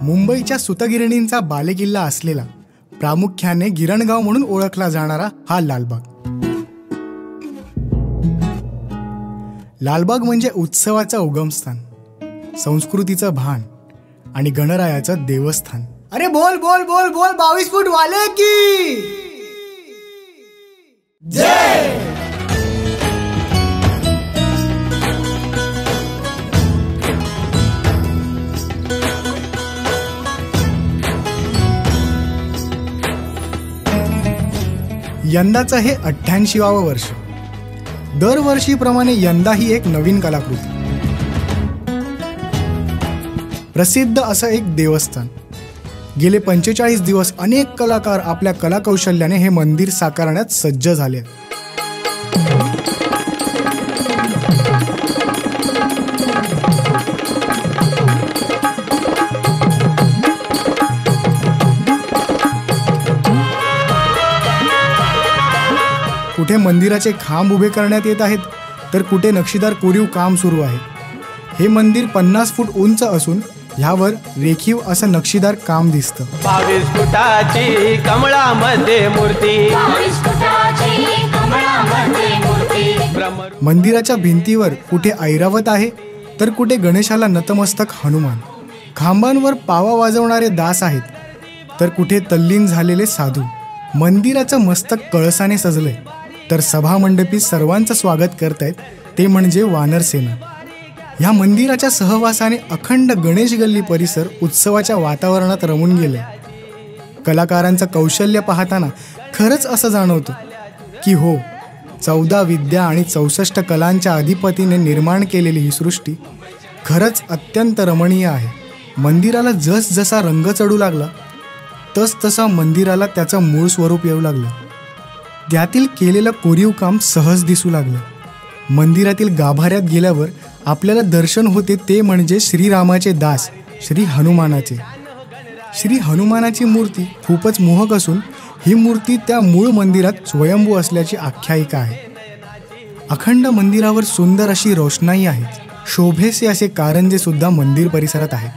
मुंबईच्या सुतगिरणींचा बालेकिल्ला असलेला, प्रामुख्याने गिरणगाव म्हणून ओळखला जाणारा हा लालबाग. लालबाग म्हणजे उत्सवाचं उगमस्थान, संस्कृतीचं भान आणि गणरायाचं देवस्थान. अरे बोल बोल बोल बोल 22 फूट वाले की जय. यंदाचं हे 88वावं वर्ष. दरवर्षीप्रमाणे यंदाही एक नवीन कलाकृती, प्रसिद्ध असं एक देवस्थान. गेले 45 दिवस अनेक कलाकार आपल्या कलाकौशल्याने हे मंदिर साकारण्यात सज्ज झाले. कुठे मंदिराचे खांब उभे करण्यात येत आहेत, तर कुठे नक्षीदार कोरीव काम सुरू आहे. हे मंदिर 50 फूट उंच असून ह्यावर रेखीव असं नक्षीदार काम दिसतं. 22 फुटाची कमळामध्ये मूर्ती. मंदिराच्या भिंतीवर कुठे ऐरावत आहे, तर कुठे गणेशाला नतमस्तक हनुमान. खांबांवर पावा वाजवणारे दास आहेत, तर कुठे तल्लीन झालेले साधू. मंदिराचं मस्तक कळसाने सजलंय, तर सभामंडपी सर्वांचं स्वागत करतायत ते म्हणजे वानर सेना. ह्या मंदिराच्या सहवासाने अखंड गणेश गल्ली परिसर उत्सवाच्या वातावरणात रमून गेले. कलाकारांचं कौशल्य पाहताना खरंच असं जाणवतं की हो, 14 विद्या आणि 64 कलांच्या अधिपतीने निर्माण केलेली ही सृष्टी खरंच अत्यंत रमणीय आहे. मंदिराला जसजसा रंग चढू लागला, तसतसा मंदिराला त्याचं मूळ स्वरूप येऊ लागलं. त्यातील केलेलं कोरीव काम सहज दिसू लागलं. मंदिरातील गाभाऱ्यात गेल्यावर आपल्याला दर्शन होते ते म्हणजे श्रीरामाचे दास श्री हनुमानाचे. श्री हनुमानाची मूर्ती खूपच मोहक असून ही मूर्ती त्या मूळ मंदिरात स्वयंभू असल्याची आख्यायिका आहे. अखंड मंदिरावर सुंदर अशी रोषणाई आहे. शोभेसे असे कारंजे सुद्धा मंदिर परिसरात आहे.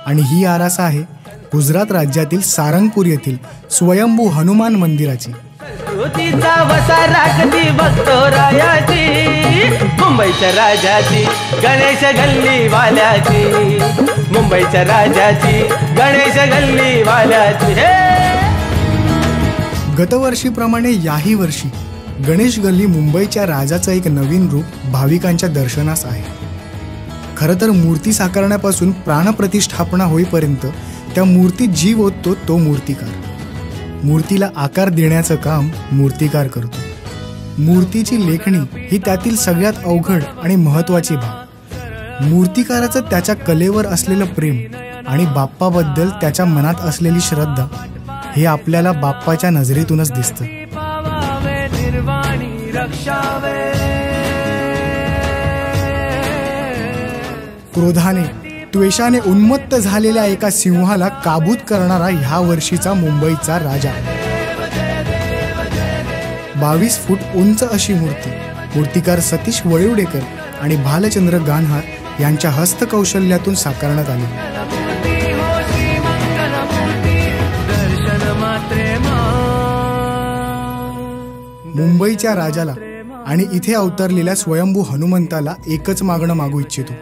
आणि ही आरास आहे गुजरात राज्यातील सारंगपूर येथील स्वयंभू हनुमान मंदिराची. मुंबईच्या राजाची गणेश गल्ली वाल्याची. मुंबईच्या राजाची गणेश गल्ली वाल्याची. गतवर्षीप्रमाणे याही वर्षी गणेश गल्ली मुंबईच्या राजाचं एक नवीन रूप भाविकांच्या दर्शनास आहे. खरं तर मूर्ती साकारण्यापासून प्राणप्रतिष्ठापना होईपर्यंत त्या मूर्तीत जीव ओततो तो मूर्तिकार. मूर्तीला आकार देण्याचं काम मूर्तिकार करतो. मूर्तीची लेखणी ही त्यातील सगळ्यात अवघड आणि महत्त्वाची बाब. मूर्तिकाराचं त्याच्या कलेवर असलेलं प्रेम आणि बाप्पाबद्दल त्याच्या मनात असलेली श्रद्धा हे आपल्याला बाप्पाच्या नजरेतूनच दिसतं. क्रोधाने द्वेषाने उन्मत्त झालेल्या एका सिंहाला काबूत करणारा ह्या वर्षीचा मुंबईचा राजा. 22 फूट उंच अशी मूर्ती मूर्तिकार सतीश वळिवडेकर आणि भालचंद्र गानहार यांच्या हस्तकौशल्यातून साकारण्यात आली. मुंबईच्या राजाला आणि इथे अवतरलेल्या स्वयंभू हनुमंताला एकच मागणं मागू इच्छितो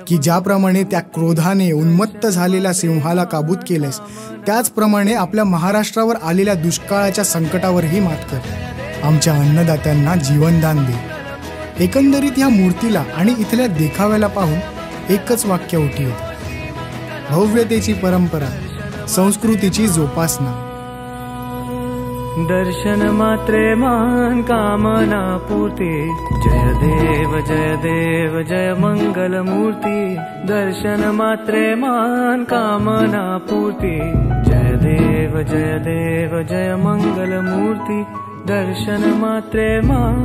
की ज्याप्रमाणे त्या क्रोधाने उन्मत्त झालेल्या सिंहाला काबूत केलेस, त्याचप्रमाणे आपल्या महाराष्ट्रावर आलेल्या दुष्काळाच्या संकटावरही मात कर. आमच्या अन्नदात्यांना जीवनदान दे. एकंदरीत ह्या मूर्तीला आणि इथल्या देखाव्याला पाहून एकच वाक्य उठी येते: भव्यतेची परंपरा, संस्कृतीची जोपासना. दर्शन मात्रे मान कामना पूर्ती. जय देव जय मंगल मूर्ती. दर्शन मात्रे मान कामना पूर्ती. जय देव जय मंगल मूर्ती. दर्शन मात्रे मान.